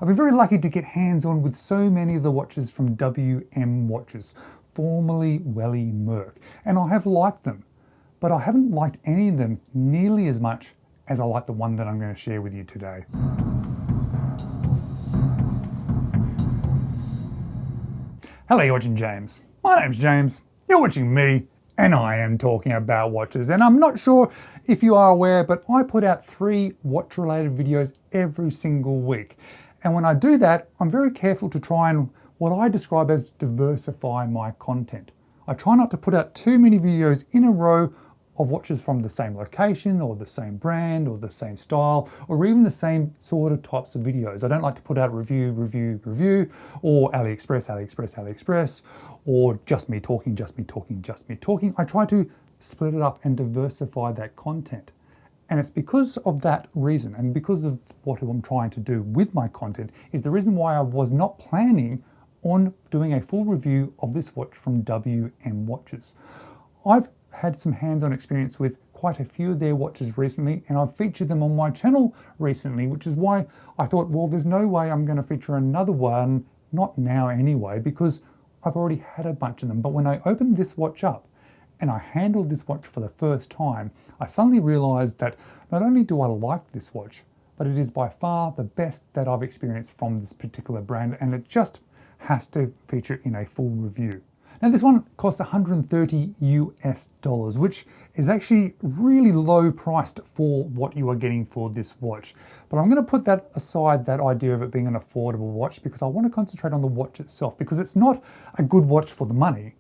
I've been very lucky to get hands-on with so many of the watches from WM Watches, formerly Welly Merck, and I have liked them, but I haven't liked any of them nearly as much as I like the one that I'm going to share with you today. Hello, you're watching James. My name's James, you're watching me, and I am talking about watches. And I'm not sure if you are aware, but I put out 3 watch-related videos every single week. And when I do that, I'm very careful to try and what I describe as diversify my content. I try not to put out too many videos in a row of watches from the same location or the same brand or the same style or even the same sort of types of videos. I don't like to put out review or Aliexpress or just me talking. I try to split it up and diversify that content. And it's because of that reason and because of what I'm trying to do with my content is the reason why I was not planning on doing a full review of this watch from WM Watches. I've had some hands-on experience with quite a few of their watches recently, and I've featured them on my channel recently, which is why I thought, well, there's no way I'm going to feature another one, not now anyway, because I've already had a bunch of them. But when I opened this watch up and I handled this watch for the first time, I suddenly realized that not only do I like this watch, but it is by far the best that I've experienced from this particular brand, and it just has to feature in a full review. Now this one costs $130 US, which is actually really low priced for what you are getting for this watch. But I'm going to put that aside, that idea of it being an affordable watch, because I want to concentrate on the watch itself, because it's not a good watch for the money.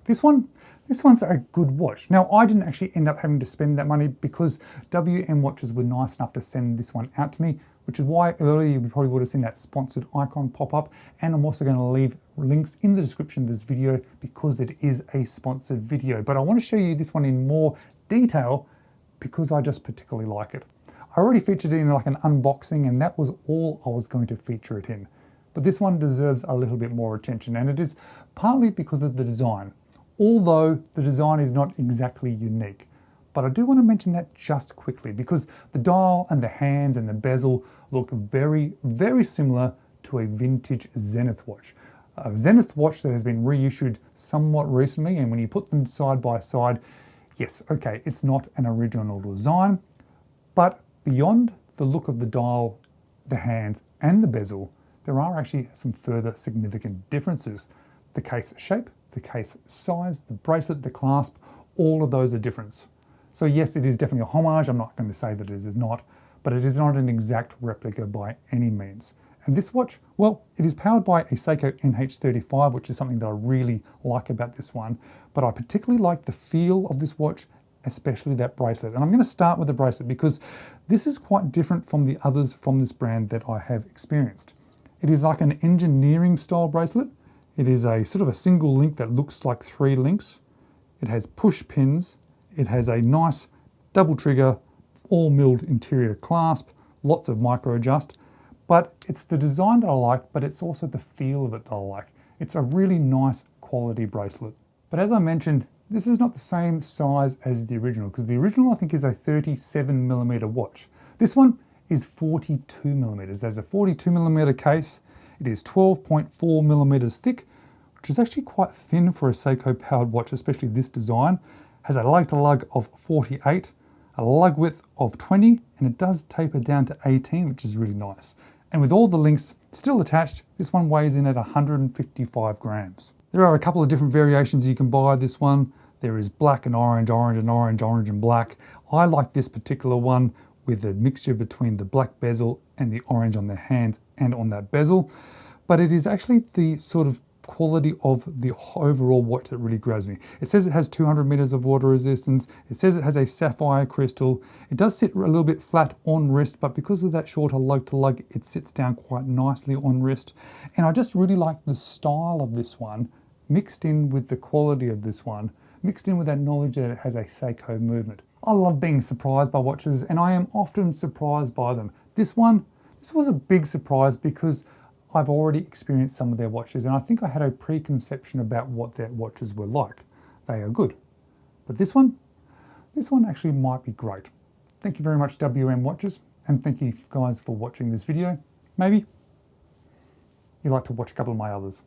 This one's a good watch. Now, I didn't actually end up having to spend that money because WM Watches were nice enough to send this one out to me, which is why earlier you probably would have seen that sponsored icon pop up. And I'm also going to leave links in the description of this video because it is a sponsored video. But I want to show you this one in more detail because I just particularly like it. I already featured it in like an unboxing, and that was all I was going to feature it in. But this one deserves a little bit more attention, and it is partly because of the design. Although the design is not exactly unique. But I do want to mention that just quickly because the dial and the hands and the bezel look very, very similar to a vintage Zenith watch. A Zenith watch that has been reissued somewhat recently, and when you put them side by side, yes, okay, it's not an original design, but beyond the look of the dial, the hands and the bezel, there are actually some further significant differences. The case shape, the case size, the bracelet, the clasp, all of those are different. So yes, it is definitely a homage. I'm not going to say that it is not, but it is not an exact replica by any means. And this watch, well, it is powered by a Seiko NH35, which is something that I really like about this one. But I particularly like the feel of this watch, especially that bracelet. And I'm going to start with the bracelet because this is quite different from the others from this brand that I have experienced. It is like an engineering style bracelet. It is a sort of a single link that looks like 3 links. It has push pins. It has a nice double trigger, all milled interior clasp, lots of micro adjust. But it's the design that I like, but it's also the feel of it that I like. It's a really nice quality bracelet. But as I mentioned, this is not the same size as the original, because the original I think is a 37mm watch. This one is 42mm. There's a 42mm case. It is 12.4mm thick, which is actually quite thin for a Seiko powered watch, especially this design. Has a lug to lug of 48, a lug width of 20, and it does taper down to 18, which is really nice. And with all the links still attached, this one weighs in at 155 grams. There are a couple of different variations you can buy this one. There is black and orange, orange and orange, orange and black. I like this particular one with a mixture between the black bezel and the orange on the hands and on that bezel. But it is actually the sort of quality of the overall watch that really grabs me. It says it has 200 meters of water resistance. It says it has a sapphire crystal. It does sit a little bit flat on wrist, but because of that shorter lug to lug, it sits down quite nicely on wrist. And I just really like the style of this one, mixed in with the quality of this one, mixed in with that knowledge that it has a Seiko movement. I love being surprised by watches, and I am often surprised by them. This was a big surprise because I've already experienced some of their watches, and I think I had a preconception about what their watches were like. They are good. But this one actually might be great. Thank you very much, WM Watches, and thank you guys for watching this video. Maybe you'd like to watch a couple of my others.